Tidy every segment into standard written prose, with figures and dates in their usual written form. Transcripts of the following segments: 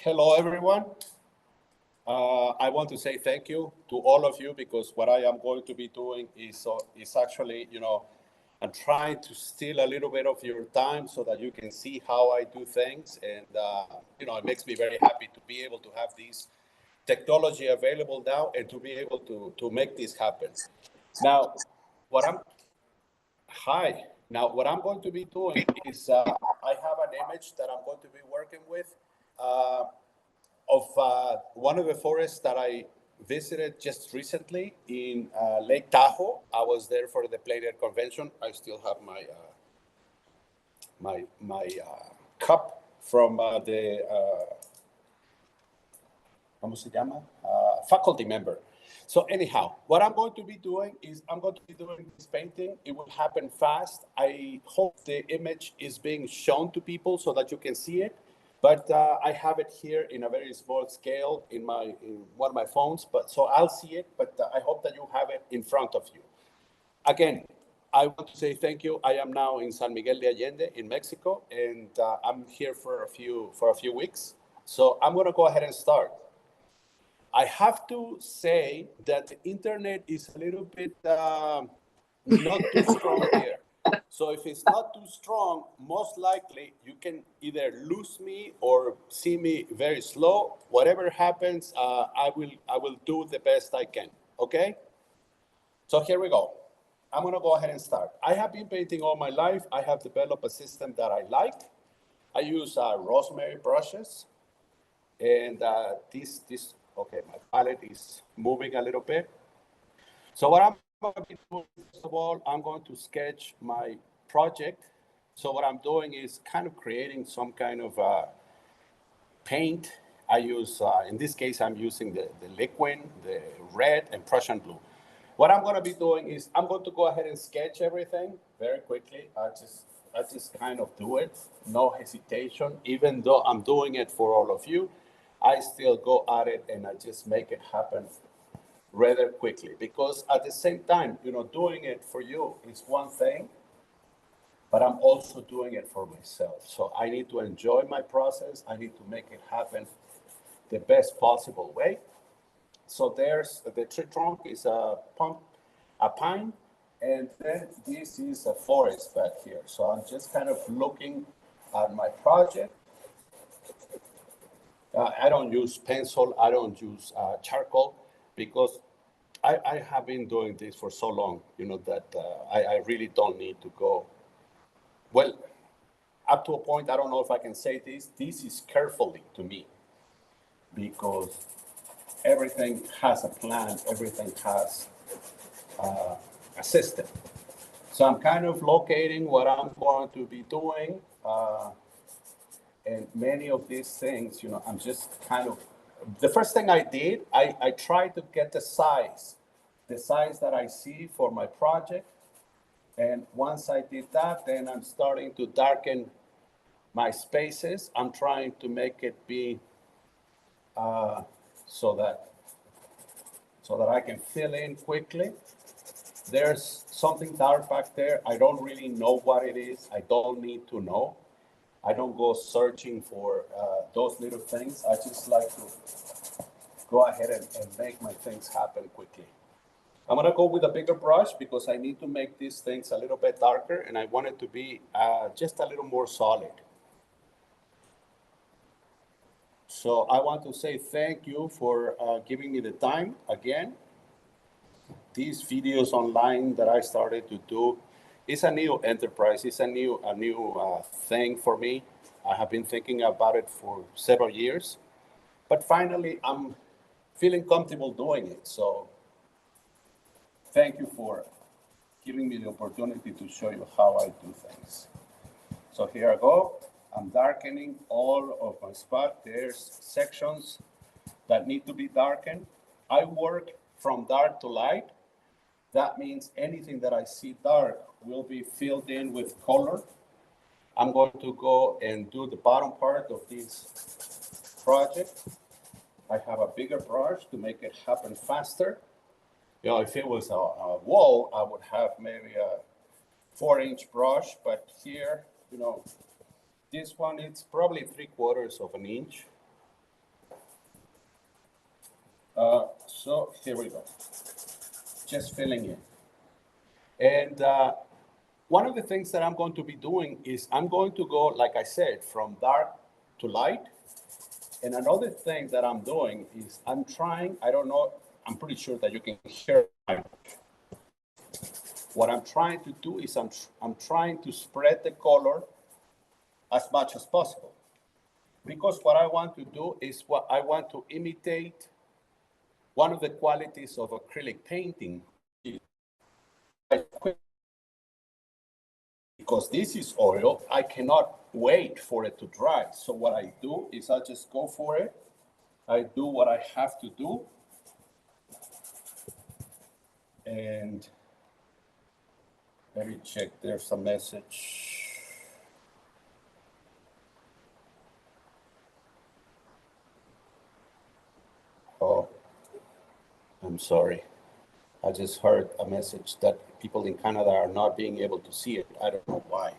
Hello, everyone. I want to say thank you to all of you because what I am going to be doing is actually, I'm trying to steal a little bit of your time so that you can see how I do things. And, it makes me very happy to be able to have this technology available now and to be able to make this happen. Now, what I'm, hi. Now, what I'm going to be doing is I have an image that I'm going to be working with. Uh, of one of the forests that I visited just recently in Lake Tahoe. I was there for the Plein Air Convention. I still have my cup from the ¿cómo se llama? Faculty member. So anyhow, what I'm going to be doing is I'm going to be doing this painting. It will happen fast. I hope the image is being shown to people so that you can see it. But I have it here in a very small scale in one of my phones. But so I'll see it. But I hope that you have it in front of you. Again, I want to say thank you. I am now in San Miguel de Allende in Mexico, and I'm here for a few weeks. So I'm going to go ahead and start. I have to say that the internet is a little bit not too strong here. So if it's not too strong, most likely you can either lose me or see me very slow. Whatever happens, I will do the best I can. Okay? So here we go. I'm gonna go ahead and start. I have been painting all my life. I have developed a system that I like. I use rosemary brushes, and this okay, my palette is moving a little bit. So what I'm going to be doing, first of all, I'm going to sketch my project. So what I'm doing is kind of creating some kind of paint. I use, in this case, I'm using the liquid, the red, and Prussian blue. What I'm going to be doing is I'm going to go ahead and sketch everything very quickly. I just kind of do it, no hesitation. Even though I'm doing it for all of you, I still go at it and I just make it happen rather quickly. Because at the same time, doing it for you is one thing, but I'm also doing it for myself. So I need to enjoy my process. I need to make it happen the best possible way. So there's the tree trunk is a pine, and then this is a forest back here. So I'm just kind of looking at my project. I don't use pencil. I don't use charcoal because I have been doing this for so long, that I really don't need to go. Well, up to a point, I don't know if I can say this. This is carefully to me because everything has a plan. Everything has a system. So I'm kind of locating what I'm going to be doing. And many of these things, I'm just kind of, the first thing I did, I tried to get the size that I see for my project. And once I did that, then I'm starting to darken my spaces. I'm trying to make it be so that I can fill in quickly. There's something dark back there. I don't really know what it is. I don't need to know. I don't go searching for those little things. I just like to go ahead and make my things happen quickly. I'm gonna go with a bigger brush because I need to make these things a little bit darker and I want it to be just a little more solid. So I want to say thank you for giving me the time again. These videos online that I started to do, it's a new enterprise. It's a new thing for me. I have been thinking about it for several years, but finally I'm feeling comfortable doing it. So thank you for giving me the opportunity to show you how I do things. So here I go. I'm darkening all of my spot. There's sections that need to be darkened. I work from dark to light. That means anything that I see dark will be filled in with color. I'm going to go and do the bottom part of this project. I have a bigger brush to make it happen faster. If it was a wall, I would have maybe a 4-inch brush, but here, this one, it's probably 3/4 of an inch. So here we go. Just filling in. And one of the things that I'm going to be doing is I'm going to go, like I said, from dark to light. And another thing that I'm doing is I'm trying, I don't know, I'm pretty sure that you can hear my, what I'm trying to do is I'm trying to spread the color as much as possible. Because what I want to do is what I want to imitate one of the qualities of acrylic painting. Because this is oil, I cannot wait for it to dry. So what I do is I just go for it. I do what I have to do. And let me check, there's a message. Oh, I'm sorry. I just heard a message that people in Canada are not being able to see it. I don't know why.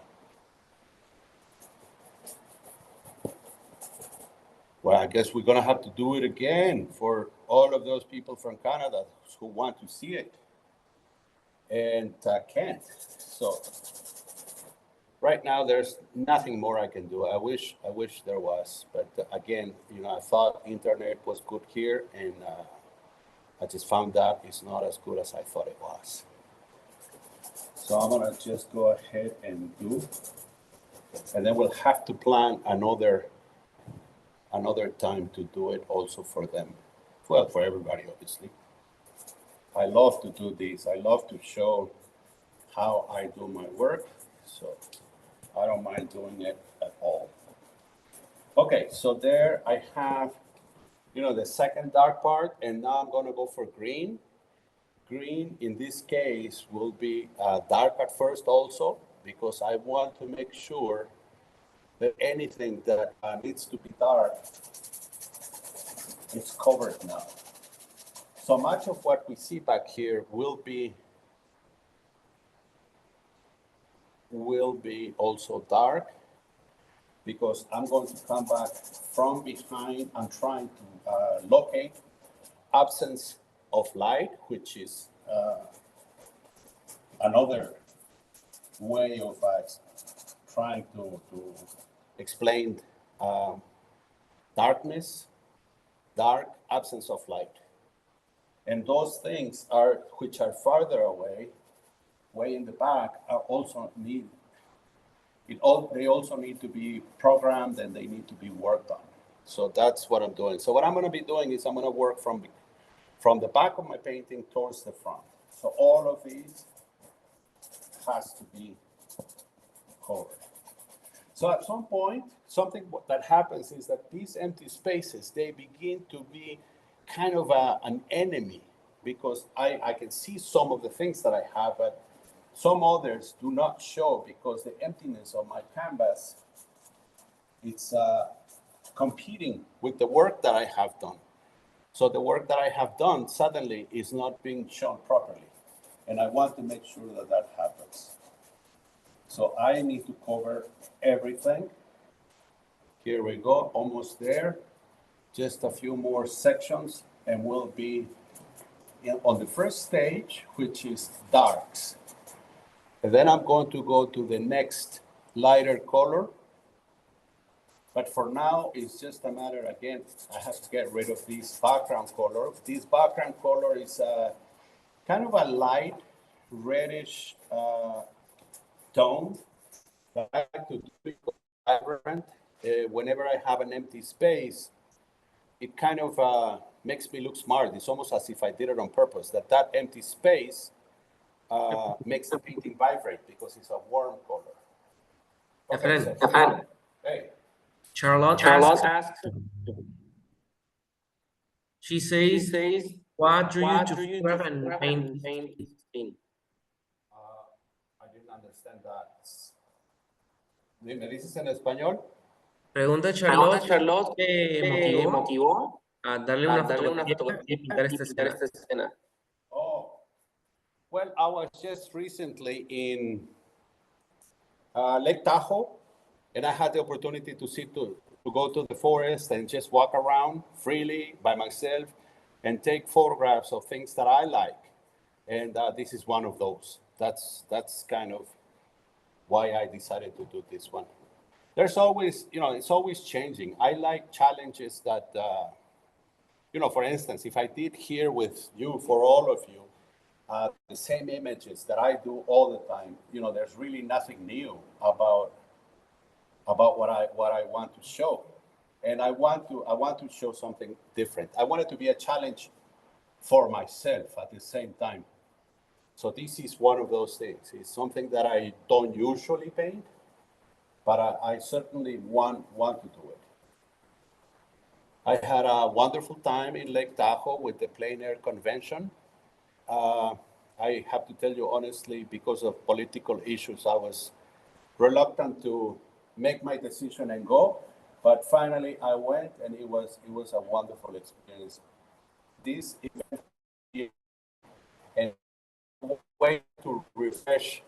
Well, I guess we're going to have to do it again for all of those people from Canada who want to see it and can't. So right now, there's nothing more I can do. I wish there was, but again, I thought internet was good here, and I just found out it's not as good as I thought it was. So I'm gonna just go ahead and do, and then we'll have to plan another time to do it also for them. Well, for everybody, obviously. I love to do this. I love to show how I do my work. So I don't mind doing it at all. Okay, so there I have, the second dark part, and now I'm gonna go for green. Green, in this case, will be dark at first also, because I want to make sure that anything that needs to be dark is covered now. So much of what we see back here will be also dark, because I'm going to come back from behind. I'm trying to locate absence of light, which is another way of trying to explain darkness, dark, absence of light. And those things which are farther away, way in the back, they also need to be programmed, and they need to be worked on. So that's what I'm doing. So what I'm going to be doing is I'm going to work from the back of my painting towards the front. So all of these has to be covered. So at some point, something that happens is that these empty spaces, they begin to be kind of an enemy, because I can see some of the things that I have, but some others do not show, because the emptiness of my canvas, it's competing with the work that I have done. So the work that I have done suddenly is not being shown properly. And I want to make sure that that happens. So I need to cover everything. Here we go, almost there. Just a few more sections, and we'll be on the first stage, which is darks. And then I'm going to go to the next lighter color. But for now, it's just a matter, again, I have to get rid of this background color. This background color is kind of a light reddish tone that I like to do vibrant. Whenever I have an empty space, it kind of makes me look smart. It's almost as if I did it on purpose, that empty space makes the painting vibrate, because it's a warm color. Okay, hey. Charlotte asks, she says, what do you describe and paint? I didn't understand that. ¿Me dices en español? Pregunta Charlotte, ¿qué motivó a darle una fotografía y pintar esta escena? Oh, well, I was just recently in Lake Tahoe, and I had the opportunity to go to the forest and just walk around freely by myself. and take photographs of things that I like. And this is one of those. That's kind of why I decided to do this one. There's always, it's always changing. I like challenges that, for instance, if I did here with you, for all of you, the same images that I do all the time, there's really nothing new about what I want to show. And I want to show something different. I want it to be a challenge for myself at the same time. So this is one of those things. It's something that I don't usually paint, but I certainly want to do it. I had a wonderful time in Lake Tahoe with the Plein Air Convention. I have to tell you honestly, because of political issues, I was reluctant to make my decision and go, but finally I went, and it was a wonderful experience. This event and way to refresh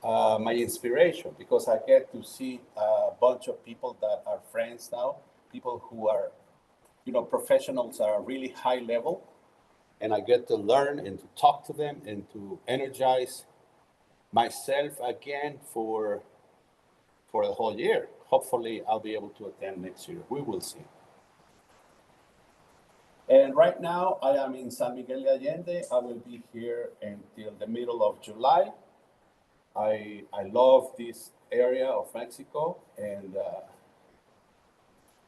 my inspiration, because I get to see a bunch of people that are friends now, people who are, professionals at a really high level, and I get to learn and to talk to them and to energize myself again for the whole year. Hopefully, I'll be able to attend next year. We will see. And right now, I am in San Miguel de Allende. I will be here until the middle of July. I love this area of Mexico, and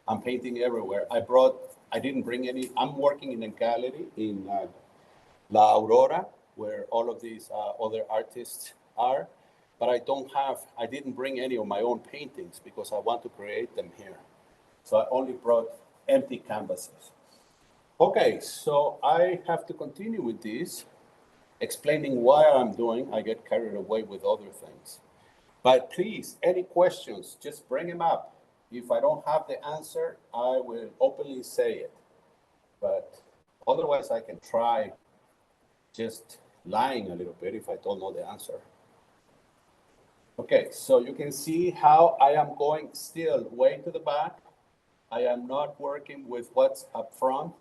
I'm painting everywhere. I didn't bring any. I'm working in a gallery in La Aurora, where all of these other artists are, but I didn't bring any of my own paintings because I want to create them here. So I only brought empty canvases. Okay, so I have to continue with this, explaining why I'm doing. I get carried away with other things. But please, any questions, just bring them up. If I don't have the answer, I will openly say it. But otherwise, I can try just lying a little bit if I don't know the answer. Okay, so you can see how I am going still way to the back. I am not working with what's up front,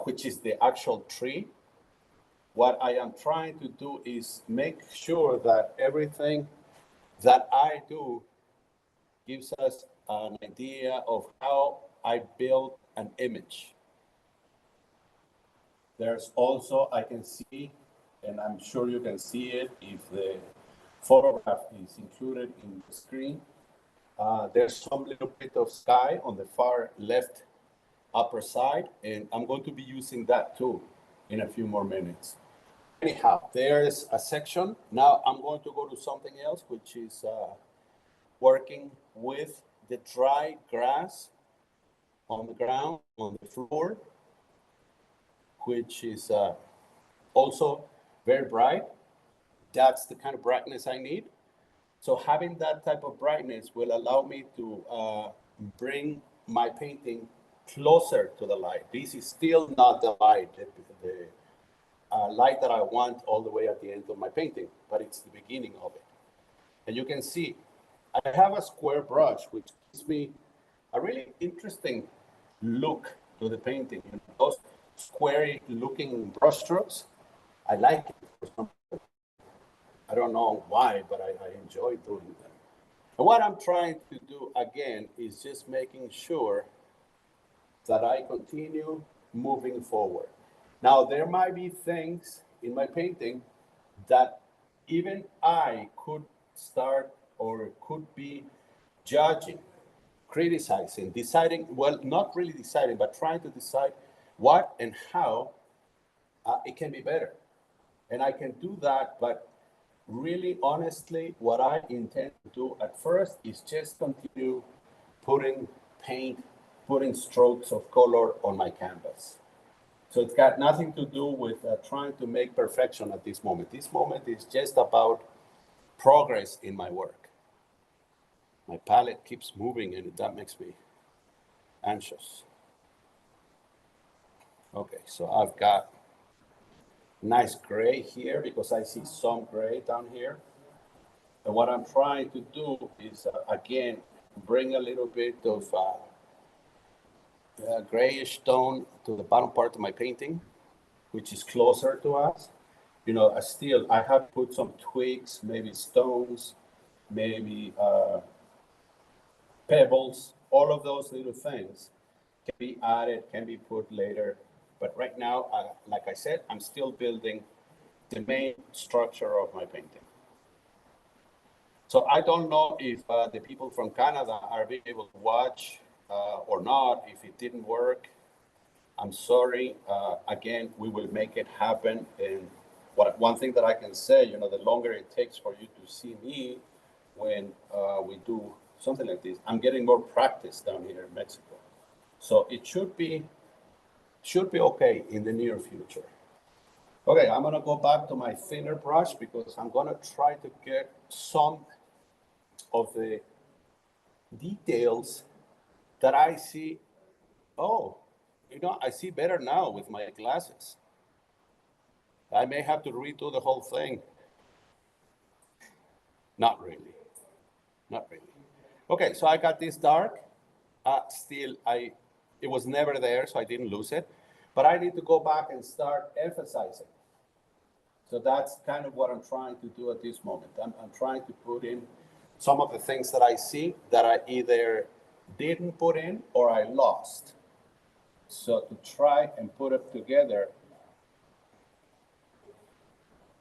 which is the actual tree. What I am trying to do is make sure that everything that I do gives us an idea of how I build an image. There's also, I can see, and I'm sure you can see it if the photograph is included in the screen. There's some little bit of sky on the far left upper side, and I'm going to be using that too in a few more minutes. Anyhow, there's a section. Now I'm going to go to something else, which is working with the dry grass on the ground, on the floor, which is also very bright. That's the kind of brightness I need. So having that type of brightness will allow me to bring my painting closer to the light. This is still not the light, the light that I want all the way at the end of my painting, but it's the beginning of it. And you can see I have a square brush, which gives me a really interesting look to the painting. Those square looking brush strokes, I like it for some reason. I don't know why, but I enjoy doing them. And what I'm trying to do again is just making sure that I continue moving forward. Now, there might be things in my painting that even I could start or could be judging, criticizing, deciding, well, not really deciding, but trying to decide what and how it can be better. And I can do that, but really honestly, what I intend to do at first is just continue putting paint, putting strokes of color on my canvas. So it's got nothing to do with trying to make perfection at this moment. This moment is just about progress in my work. My palette keeps moving, and that makes me anxious. Okay, so I've got nice gray here because I see some gray down here. And what I'm trying to do is, again, bring a little bit of grayish tone to the bottom part of my painting, which is closer to us. You know, I have put some twigs, maybe stones, maybe pebbles, all of those little things can be added, can be put later. But right now, like I said, I'm still building the main structure of my painting. So I don't know if the people from Canada are being able to watch or not. If it didn't work, I'm sorry. Again, we will make it happen. And one thing that I can say, you know, the longer it takes for you to see me when we do something like this, I'm getting more practice down here in Mexico. So it should be okay in the near future. Okay, I'm gonna go back to my thinner brush because I'm gonna try to get some of the details that I see. Oh, you know, I see better now with my glasses. I may have to redo the whole thing. Not really. Not really. Okay, so I got this dark. Still, it was never there, so I didn't lose it. But I need to go back and start emphasizing. So that's kind of what I'm trying to do at this moment. I'm trying to put in some of the things that I see that I either didn't put in or I lost. So to try and put it together,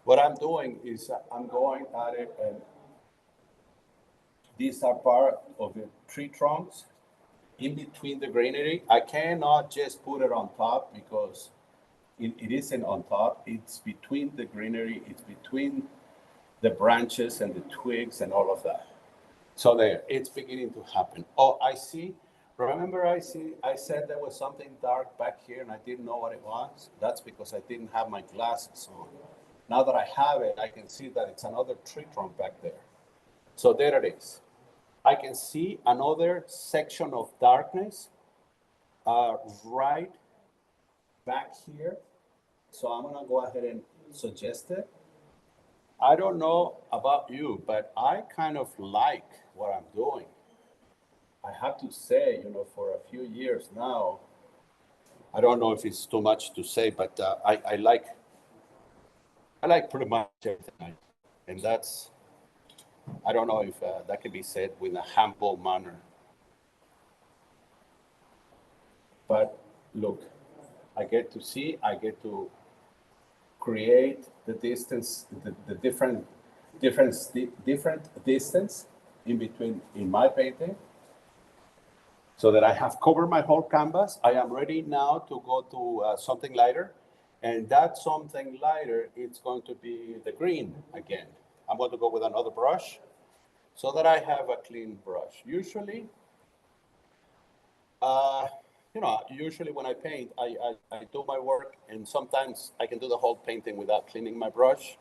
what I'm doing is I'm going at it, and these are part of the tree trunks in between the greenery. I cannot just put it on top because it isn't on top. It's between the greenery. It's between the branches and the twigs and all of that. So there, it's beginning to happen. Oh, I see. Remember, I said there was something dark back here and I didn't know what it was? That's because I didn't have my glasses on. Now that I have it, I can see that it's another tree trunk back there. So there it is. I can see another section of darkness right back here. So I'm gonna go ahead and suggest it. I don't know about you, but I kind of like what I'm doing. I have to say, you know, for a few years now, I don't know if it's too much to say, but I like pretty much everything. And that's, I don't know if that can be said with a humble manner. But look, I get to see, I get to create the distance, the different distance in between in my painting, so that I have covered my whole canvas. I am ready now to go to something lighter, and that something lighter, it's going to be the green again. I'm going to go with another brush so that I have a clean brush. Usually, you know, usually when I paint, I do my work, and sometimes I can do the whole painting without cleaning my brush.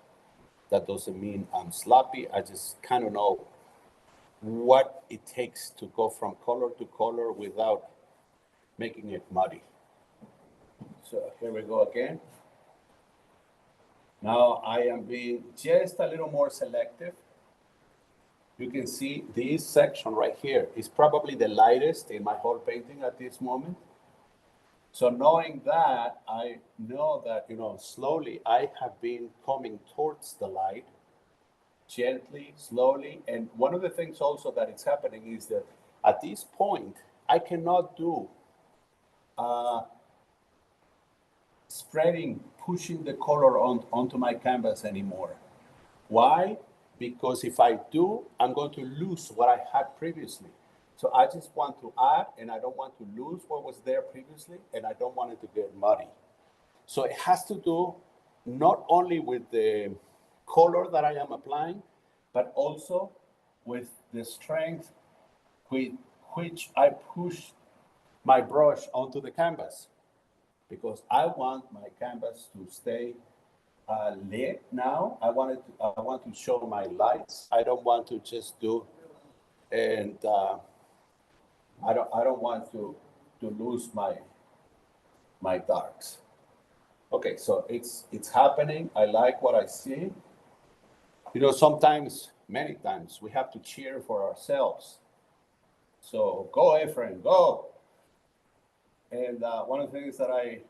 That doesn't mean I'm sloppy. I just kind of know what it takes to go from color to color without making it muddy. So here we go again. Now I am being just a little more selective. You can see this section right here is probably the lightest in my whole painting at this moment. So knowing that, I know that, you know, slowly I have been coming towards the light, gently, slowly. And one of the things also that is happening is that at this point, I cannot do spreading, pushing the color onto my canvas anymore. Why? Because if I do, I'm going to lose what I had previously. So I just want to add, and I don't want to lose what was there previously, and I don't want it to get muddy. So it has to do not only with the color that I am applying, but also with the strength with which I push my brush onto the canvas, because I want my canvas to stay lit now. I want to show my lights. I don't want to just do, and I don't want to lose my darks. Okay, so it's happening. I like what I see. You know, sometimes, many times, we have to cheer for ourselves. So go, Efrain, go. And And one of the things that I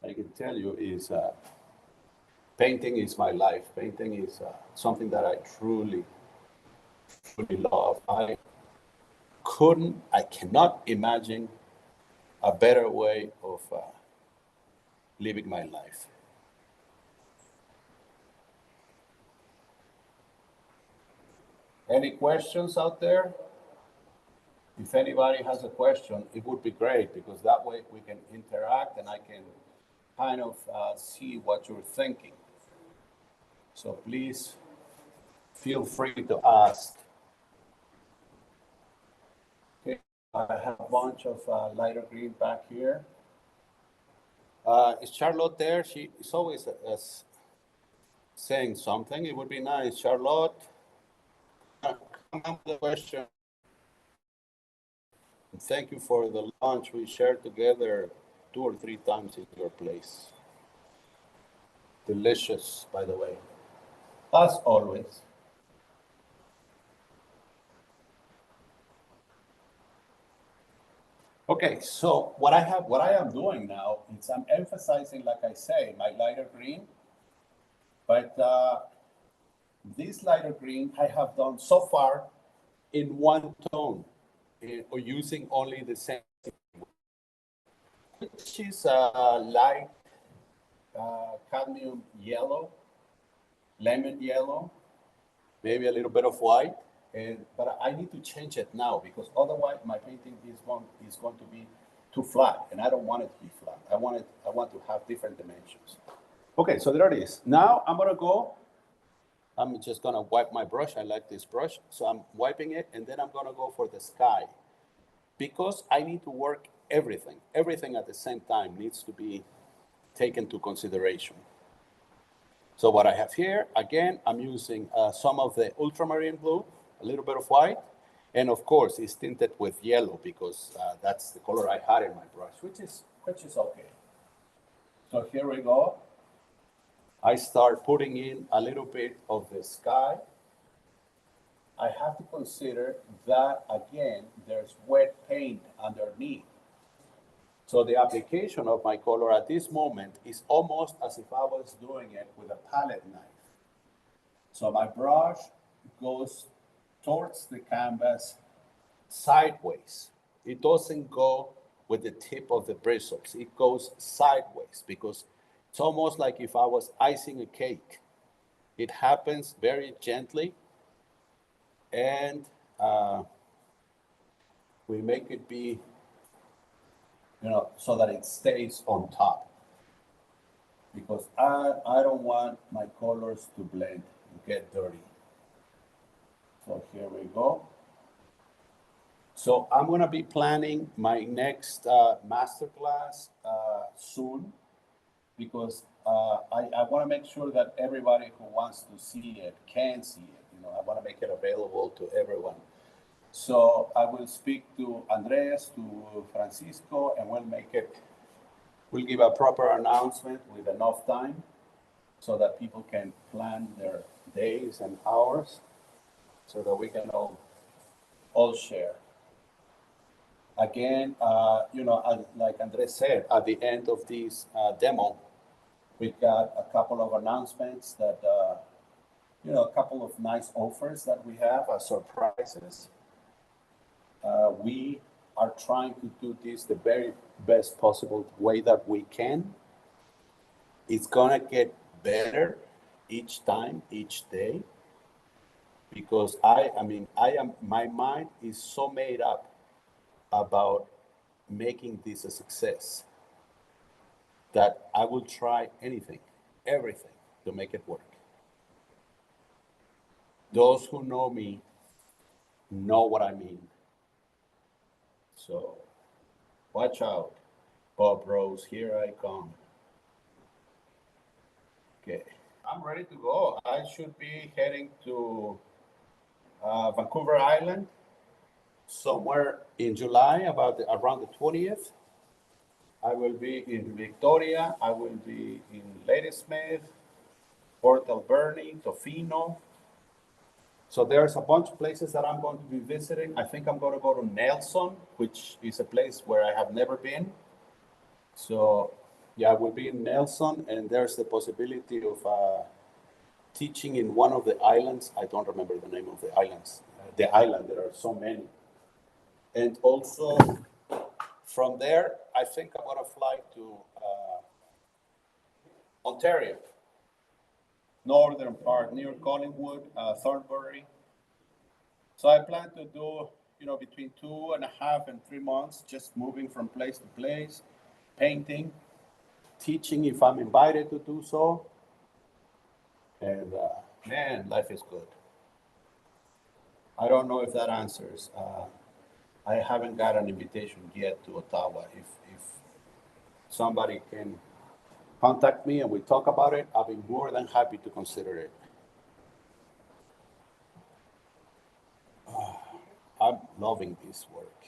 can tell you is painting is my life. Painting is something that I truly, truly love. I cannot imagine a better way of living my life. Any questions out there? If anybody has a question, it would be great because that way we can interact and I can kind of see what you're thinking. So please feel free to ask. Okay, I have a bunch of lighter green back here. Is Charlotte there? She is always saying something. It would be nice. Charlotte, come up with a question. Thank you for the lunch we shared together 2 or 3 times in your place. Delicious, by the way, as always. Okay, so what I am doing now is I'm emphasizing, like I say, my lighter green, but this lighter green I have done so far in one tone, or using only the same, which is light cadmium yellow, lemon yellow, maybe a little bit of white. But I need to change it now because otherwise my painting is going to be too flat, and I don't want it to be flat. I want to have different dimensions. Okay, so there it is. Now I'm just gonna wipe my brush. I like this brush, so I'm wiping it, and then I'm gonna go for the sky because I need to work everything. Everything at the same time needs to be taken into consideration. So what I have here, again, I'm using some of the ultramarine blue, a little bit of white, and of course it's tinted with yellow because that's the color I had in my brush, which is okay. So here we go. I start putting in a little bit of the sky. I have to consider that, again, there's wet paint underneath. So the application of my color at this moment is almost as if I was doing it with a palette knife. So my brush goes towards the canvas sideways. It doesn't go with the tip of the bristles. It goes sideways because it's almost like if I was icing a cake. It happens very gently, and we make it be, so that it stays on top. Because I don't want my colors to blend and get dirty. So here we go. So I'm going to be planning my next masterclass soon because I want to make sure that everybody who wants to see it can see it. I want to make it available to everyone. So I will speak to Andres, to Francisco, and we'll give a proper announcement with enough time so that people can plan their days and hours so that we can all share. Again, like Andres said, at the end of this demo, we've got a couple of announcements that, a couple of nice offers that we have as surprises. We are trying to do this the very best possible way that we can. It's gonna get better each time, each day, because my mind is so made up about making this a success that I will try anything, everything to make it work. Those who know me know what I mean. So watch out, Bob Rose, here I come. Okay, I'm ready to go. I should be heading to Vancouver Island somewhere in July, around the 20th. I will be in Victoria. I will be in Ladysmith, Port Alberni, Tofino. So there's a bunch of places that I'm going to be visiting. I think I'm going to go to Nelson, which is a place where I have never been. So yeah, I will be in Nelson, and there's the possibility of teaching in one of the islands. I don't remember the name of the islands. The island, there are so many. And also from there, I think I'm gonna fly to Ontario, northern part, near Collingwood, Thornbury. So I plan to do, between 2.5 and 3 months, just moving from place to place, painting, teaching if I'm invited to do so. And man, life is good. I don't know if that answers. I haven't got an invitation yet to Ottawa. If somebody can contact me and we talk about it, I'll be more than happy to consider it. I'm loving this work.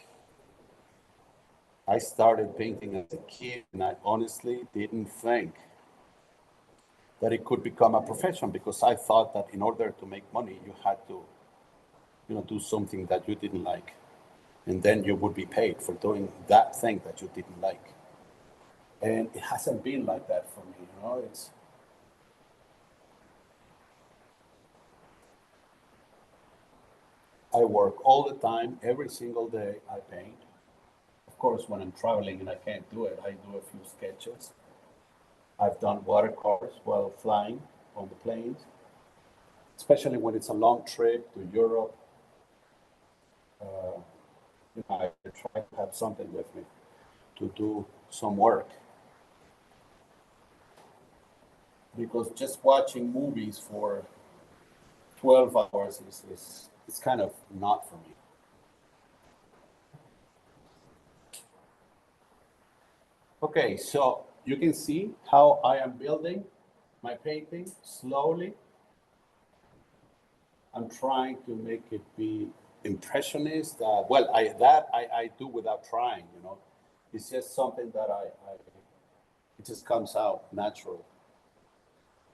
I started painting as a kid, and I honestly didn't think that it could become a profession, because I thought that in order to make money, you had to, do something that you didn't like, and then you would be paid for doing that thing that you didn't like. And it hasn't been like that for me. I work all the time, every single day I paint. Of course, when I'm traveling and I can't do it, I do a few sketches. I've done watercolors while flying on the planes, especially when it's a long trip to Europe. I try to have something with me to do some work. Because just watching movies for 12 hours is kind of not for me. Okay, so you can see how I am building my painting slowly. I'm trying to make it be impressionist. I do without trying, It's just something that it just comes out natural.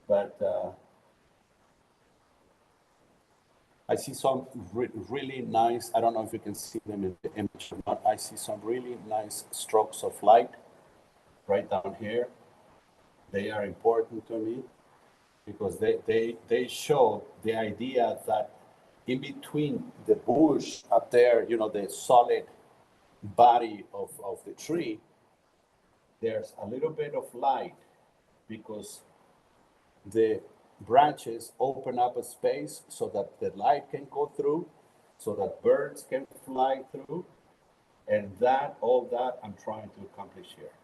But I see some really nice, I don't know if you can see them in the image or not. I see some really nice strokes of light right down here. They are important to me because they show the idea that in between the bush up there, the solid body of the tree, there's a little bit of light because the branches open up a space so that the light can go through, so that birds can fly through, and all that I'm trying to accomplish here.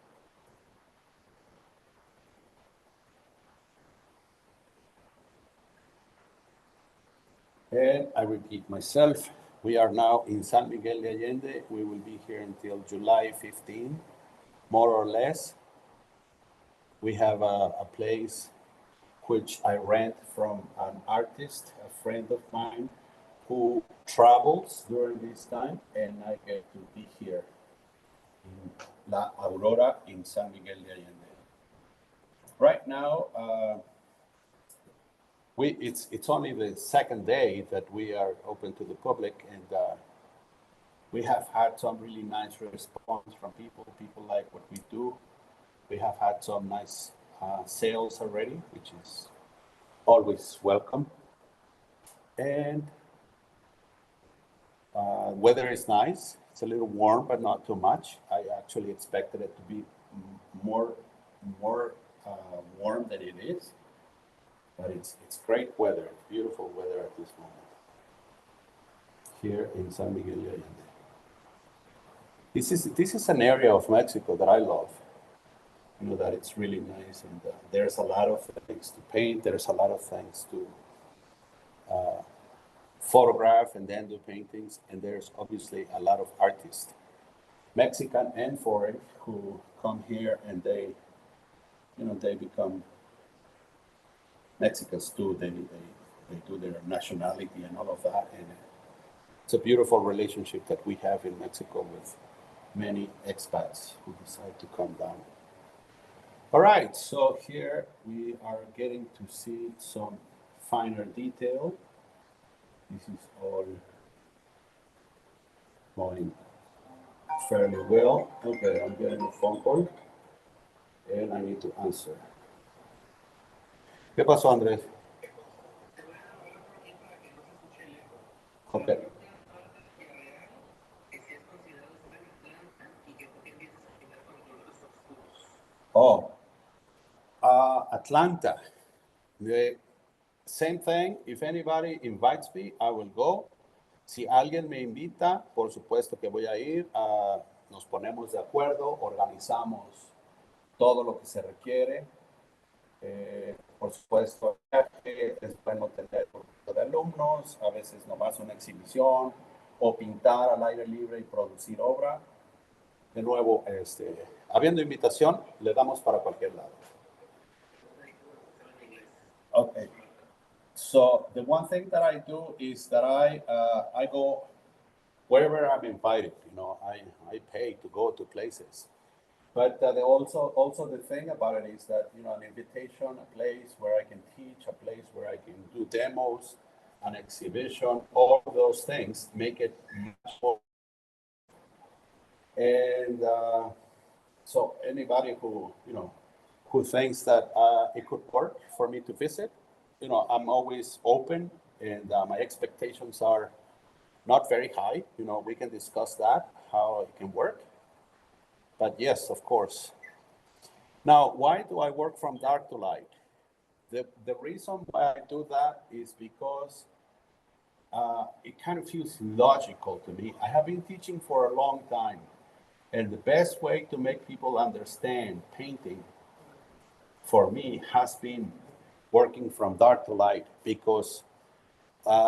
And I repeat myself, we are now in San Miguel de Allende. We will be here until July 15, more or less. We have a place which I rent from an artist, a friend of mine, who travels during this time, and I get to be here in La Aurora in San Miguel de Allende. Right now, it's only the second day that we are open to the public, and we have had some really nice response from people. People like what we do. We have had some nice sales already, which is always welcome. And weather is nice. It's a little warm, but not too much. I actually expected it to be more warm than it is. But it's great weather. It's beautiful weather at this moment here in San Miguel de Allende. This is an area of Mexico that I love. That it's really nice, and there's a lot of things to paint. There's a lot of things to photograph and then do paintings, and there's obviously a lot of artists, Mexican and foreign, who come here and they become Mexicans too. They do their nationality and all of that, and it's a beautiful relationship that we have in Mexico with many expats who decide to come down. All right, so here we are getting to see some finer detail. This is all going fairly well. Okay, I'm getting a phone call. need to answer. ¿Qué pasó, Andrés? Okay. Oh, Atlanta. The same thing. If anybody invites me, I will go. Si alguien me invita, por supuesto que voy a ir. Nos ponemos de acuerdo, organizamos todo lo que se requiere. Por supuesto, es bueno tener un grupo de alumnos, a veces nomás una exhibición o pintar al aire libre y producir obra. De nuevo, habiendo invitación, le damos para cualquier lado. Okay. So the one thing that I do is that I go wherever I'm invited. You know, I pay to go to places. But also the thing about it is that, you know, an invitation, a place where I can teach, a place where I can do demos, an exhibition, all of those things make it much more. And so anybody who, you know, who thinks that it could work for me to visit, you know, I'm always open, and my expectations are not very high. You know, we can discuss that, how it can work. But yes, of course. Now, why do I work from dark to light? The reason why I do that is because it kind of feels logical to me. I have been teaching for a long time, and the best way to make people understand painting for me has been working from dark to light, because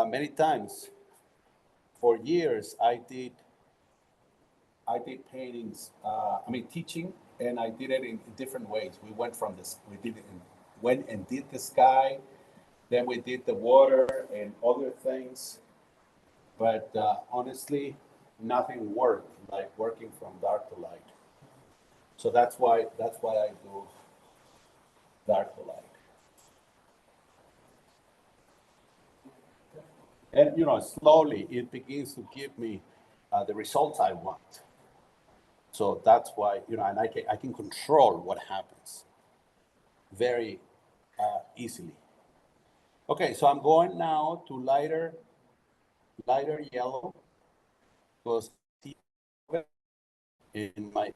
many times for years I did paintings, teaching, and I did it in different ways. We went and did the sky, then we did the water and other things. But honestly, nothing worked like working from dark to light. So that's why I do dark to light. And, you know, slowly it begins to give me the results I want. So that's why, you know, and I can control what happens very easily. Okay, so I'm going now to lighter yellow, because in my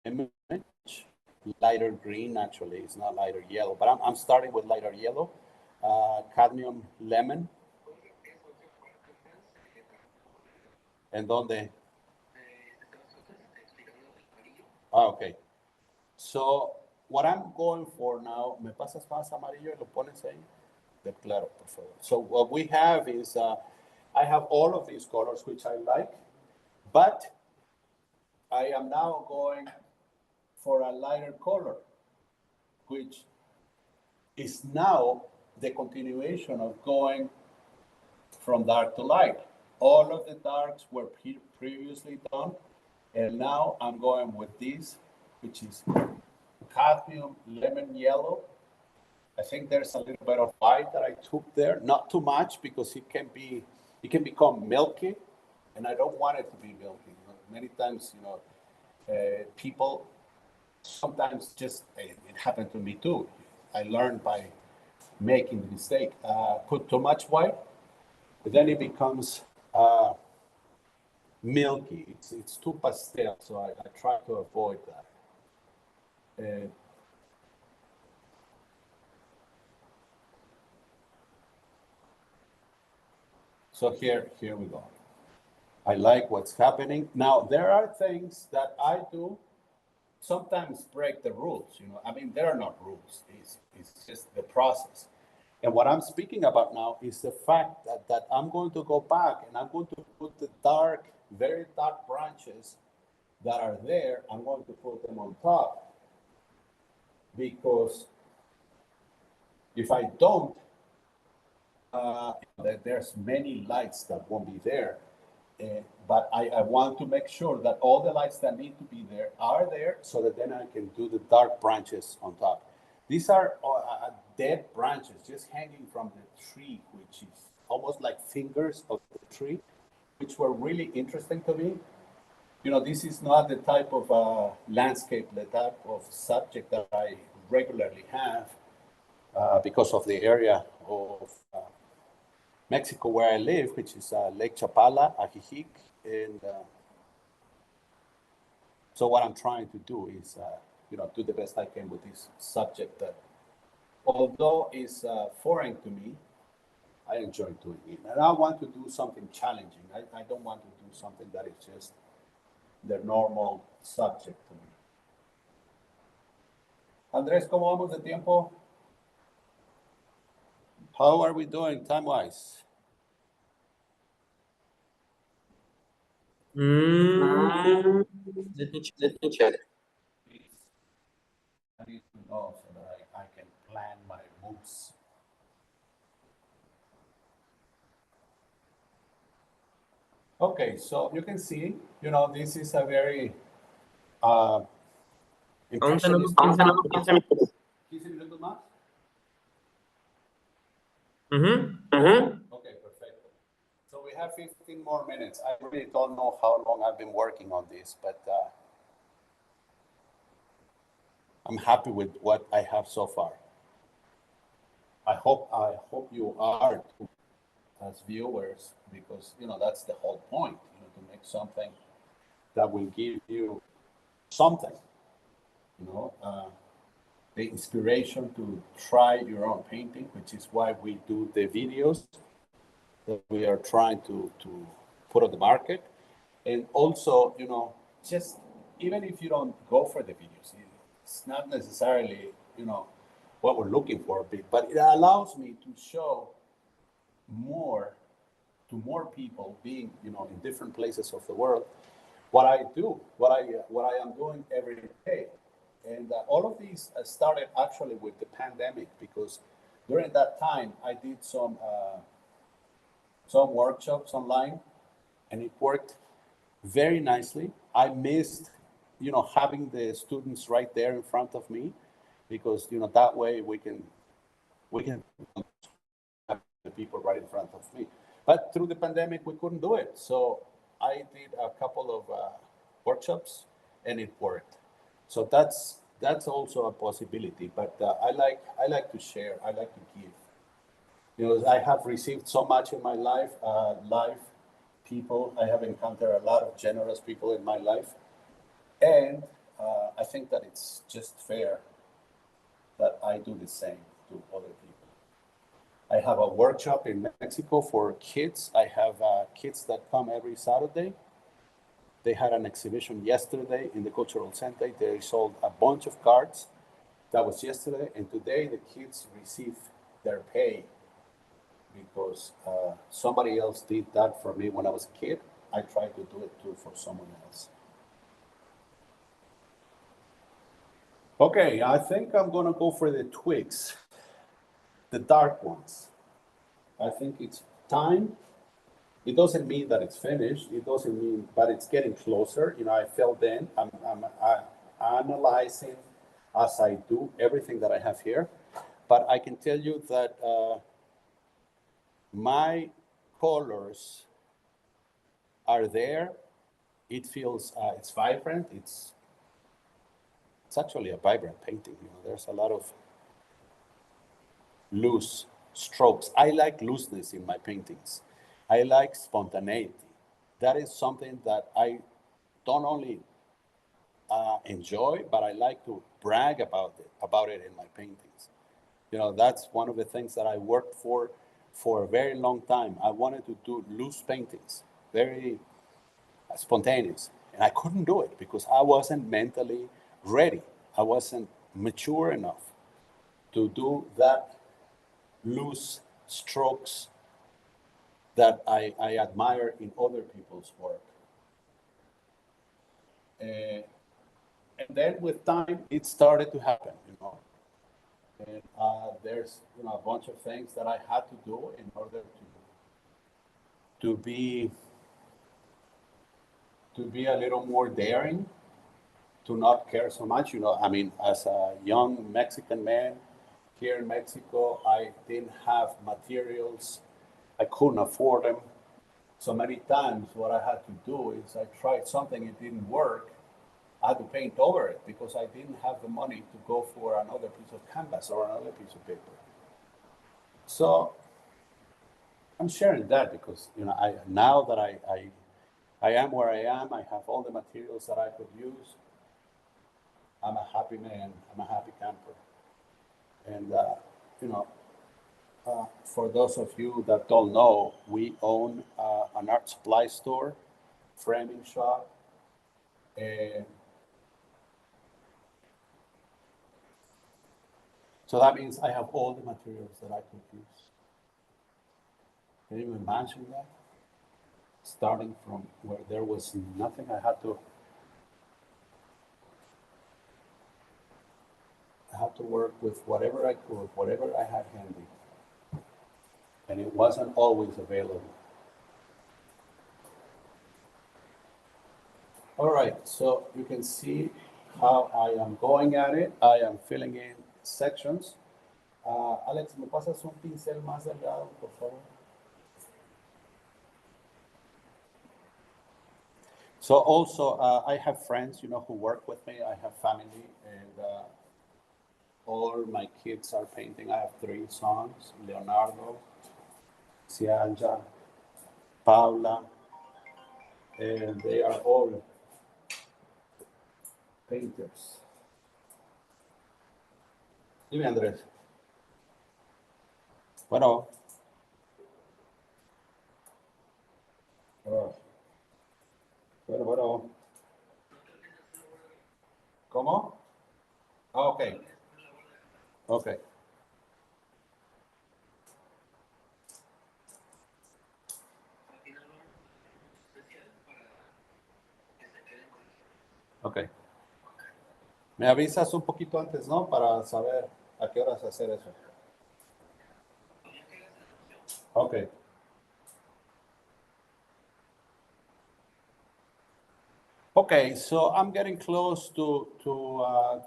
image, lighter green actually, it's not lighter yellow, but I'm starting with lighter yellow, cadmium lemon. ¿En dónde? Okay. So what I'm going for now, ¿me pasas más amarillo y lo pones ahí? De claro, por favor. So what we have is, I have all of these colors, which I like, but I am now going for a lighter color, which is now the continuation of going from dark to light. All of the darks were previously done, and now I'm going with this, which is cadmium lemon yellow. I think there's a little bit of white that I took there, not too much, because it can become milky, and I don't want it to be milky. You know, many times, you know, people sometimes just, it happened to me too. I learned by making the mistake. Put too much white, but then it becomes milky. It's too pastel, so I try to avoid that. So here we go. I like what's happening. Now, there are things that I do sometimes break the rules. You know, I mean, there are not rules. It's just the process. And what I'm speaking about now is the fact that I'm going to go back and I'm going to put the dark, very dark branches that are there, I'm going to put them on top. Because if I don't, there's many lights that won't be there. But I want to make sure that all the lights that need to be there are there, so that then I can do the dark branches on top. These are dead branches just hanging from the tree, which is almost like fingers of the tree, which were really interesting to me. You know, this is not the type of landscape, the type of subject that I regularly have because of the area of Mexico where I live, which is Lake Chapala, Ajijic, and so what I'm trying to do is, do the best I can with this subject that, although is foreign to me, I enjoy doing it. And I want to do something challenging. I don't want to do something that is just the normal subject to me. Andrés, ¿cómo vamos de tiempo? How are we doing time-wise? Let me check. I need to know so that I can plan my moves. Okay, so you can see, this is a very impressionist. 15 minutos más? Okay, perfect. So we have 15 more minutes. I really don't know how long I've been working on this, but I'm happy with what I have so far. I hope you are too, as viewers, because that's the whole point, to make something that will give you something, the inspiration to try your own painting, which is why we do the videos that we are trying to put on the market. And also, just even if you don't go for the videos, it's not necessarily, what we're looking for, but it allows me to show more to more people being, in different places of the world, what I do, what I am doing every day. And all of these started actually with the pandemic, because during that time I did some workshops online, and it worked very nicely. I missed, having the students right there in front of me, because that way we can have the people right in front of me. But through the pandemic, we couldn't do it. So I did a couple of workshops, and it worked. So that's also a possibility. But I like to share. I like to give. I have received so much in my life. People. I have encountered a lot of generous people in my life, and I think that it's just fair that I do the same to other people. I have a workshop in Mexico for kids. I have kids that come every Saturday. They had an exhibition yesterday in the Cultural Center. They sold a bunch of cards. That was yesterday. And today the kids receive their pay because somebody else did that for me when I was a kid. I tried to do it too for someone else. Okay, I think I'm gonna go for the twigs, the dark ones. I think it's time. It doesn't mean that it's finished. It doesn't mean, but it's getting closer. I felt then I'm analyzing as I do everything that I have here. But I can tell you that my colors are there. It feels, it's vibrant. It's actually a vibrant painting. There's a lot of loose strokes. I like looseness in my paintings. I like spontaneity. That is something that I don't only enjoy, but I like to brag about it in my paintings. That's one of the things that I worked for a very long time. I wanted to do loose paintings, very spontaneous, and I couldn't do it because I wasn't mentally ready. I wasn't mature enough to do that loose strokes that I admire in other people's work. And then with time, it started to happen, And there's a bunch of things that I had to do in order to be a little more daring, to not care so much. As a young Mexican man here in Mexico, I didn't have materials. I couldn't afford them. So many times what I had to do is I tried something, it didn't work. I had to paint over it because I didn't have the money to go for another piece of canvas or another piece of paper. So I'm sharing that because, you know, now that I am where I am, I have all the materials that I could use. I'm a happy man. I'm a happy camper. And, you know, for those of you that don't know, we own an art supply store, framing shop, and so that means I have all the materials that I could use. Can you imagine that? Starting from where there was nothing, I had to work with whatever I could, whatever I had handy. And it wasn't always available. All right, so you can see how I am going at it. I am filling in sections. Alex, ¿me pasas un pincel más delgado, por favor? So also, I have friends, you know, who work with me. I have family, and all my kids are painting. I have 3 sons: Leonardo, Cianja, Paula, and they are all painters. Dime, Andrés. Bueno. Bueno. ¿Cómo? Ok. Ok. Ok. Me avisas un poquito antes, ¿no? Para saber a qué horas hacer eso. Ok. Okay, so I'm getting close to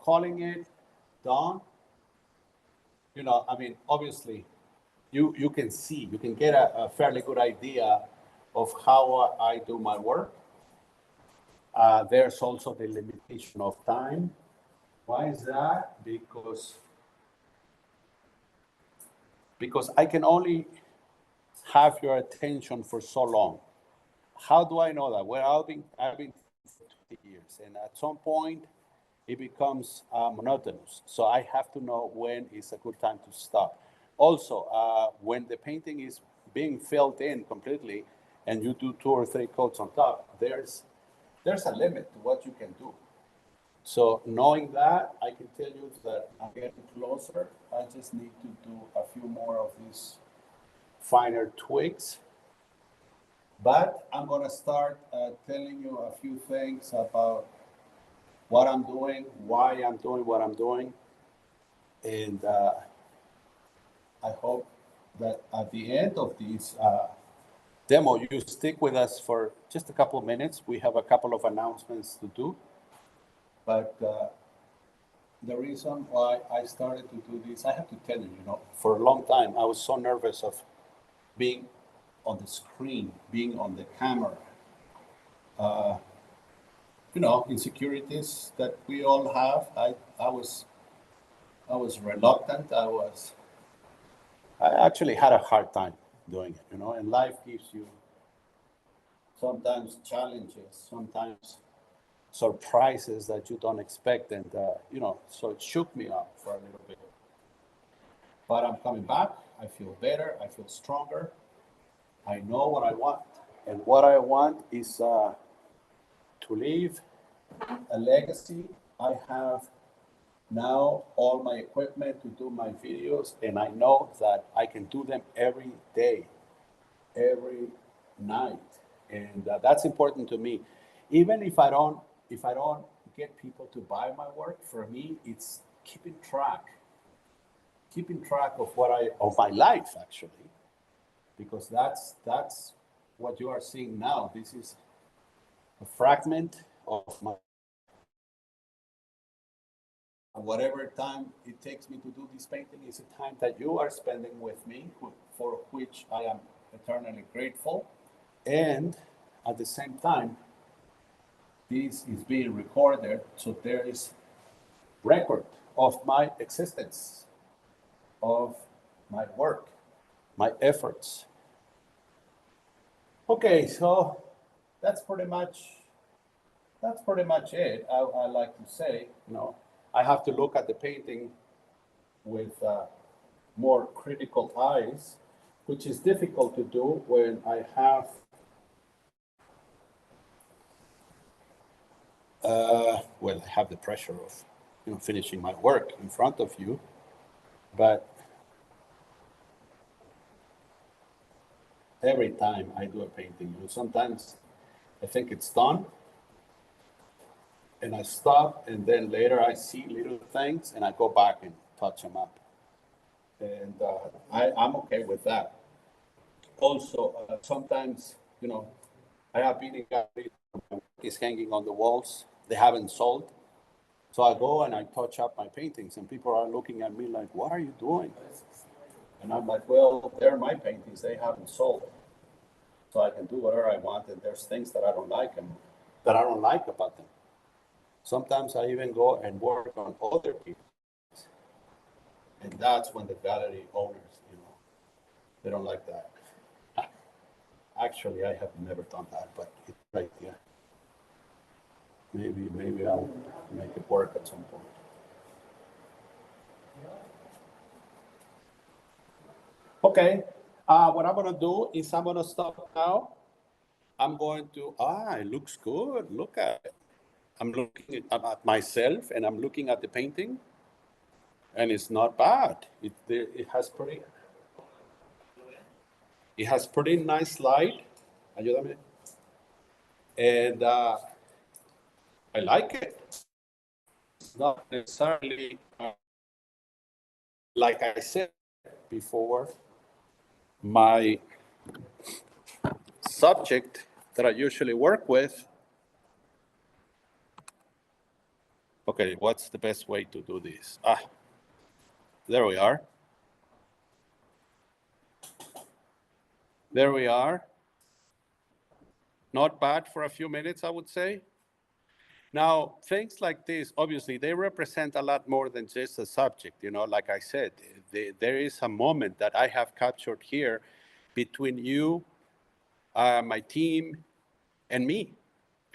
calling it done. You know, I mean, obviously, you can see, you can get a fairly good idea of how I do my work. There's also the limitation of time. Why is that? Because I can only have your attention for so long. How do I know that? Well, I've been for 20 years, and at some point, it becomes monotonous. So I have to know when is a good time to stop. Also, when the painting is being filled in completely, and you do 2 or 3 coats on top, there's a limit to what you can do. So knowing that, I can tell you that I'm getting closer. I just need to do a few more of these finer tweaks. But I'm gonna start telling you a few things about what I'm doing, why I'm doing what I'm doing. And I hope that at the end of this demo, you stick with us for just a couple of minutes. We have a couple of announcements to do. But the reason why I started to do this, I have to tell you, you know, for a long time, I was so nervous of being on the screen, being on the camera. You know, insecurities that we all have. I was reluctant. I actually had a hard time doing it, you know, and life gives you sometimes challenges, sometimes surprises that you don't expect. And, you know, so it shook me up for a little bit. But I'm coming back. I feel better. I feel stronger. I know what I want. And what I want is to leave a legacy. I have now all my equipment to do my videos, and I know that I can do them every day, every night, and that's important to me. Even if I don't get people to buy my work, for me it's keeping track of of my life, actually, because that's what you are seeing now. This is a fragment of my whatever time it takes me to do this painting is a time that you are spending with me, for which I am eternally grateful. And at the same time, this is being recorded, so there is record of my existence, of my work, my efforts. Okay, so that's pretty much it. I like to say, I have to look at the painting with more critical eyes, which is difficult to do when I have I have the pressure of finishing my work in front of you, but every time I do a painting, sometimes I think it's done and I stop, and then later I see little things and I go back and touch them up, and I'm okay with that. Also, sometimes I have been is hanging on the walls. They haven't sold. So I go and I touch up my paintings, and people are looking at me like, what are you doing? And I'm like, well, they're my paintings. They haven't sold. So I can do whatever I want, and there's things that I don't like about them. Sometimes I even go and work on other people. And that's when the gallery owners, they don't like that. Actually, I have never done that, but it's right here. Maybe I'll make it work at some point. Okay, what I'm gonna do is I'm gonna stop now. I'm going to, it looks good, look at it. I'm looking at myself and I'm looking at the painting, and it's not bad. It has pretty nice light. Ayúdame. And I like it. It's not necessarily, like I said before, my subject that I usually work with. Okay, what's the best way to do this? There we are. There we are. Not bad for a few minutes, I would say. Now, things like this, obviously, they represent a lot more than just a subject. Like I said, there is a moment that I have captured here between you, my team, and me,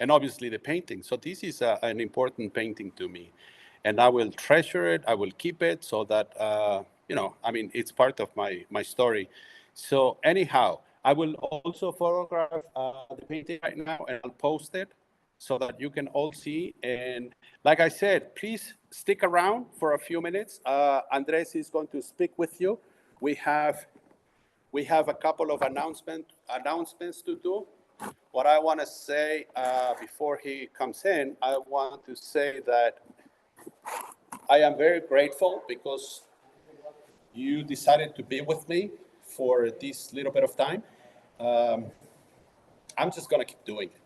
and obviously the painting. So this is an important painting to me, and I will treasure it. I will keep it so that, it's part of my story. So anyhow, I will also photograph the painting right now, and I'll post it so that you can all see. And like I said, please stick around for a few minutes. Andres is going to speak with you. We have a couple of announcements to do. What I want to say before he comes in, I want to say that I am very grateful because you decided to be with me for this little bit of time. I'm just going to keep doing it.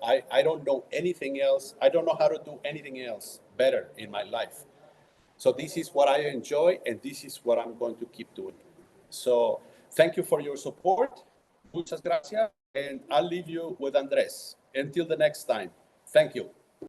I don't know anything else. I don't know how to do anything else better in my life. So this is what I enjoy, and this is what I'm going to keep doing. So thank you for your support. Muchas gracias. And I'll leave you with Andres. Until the next time. Thank you.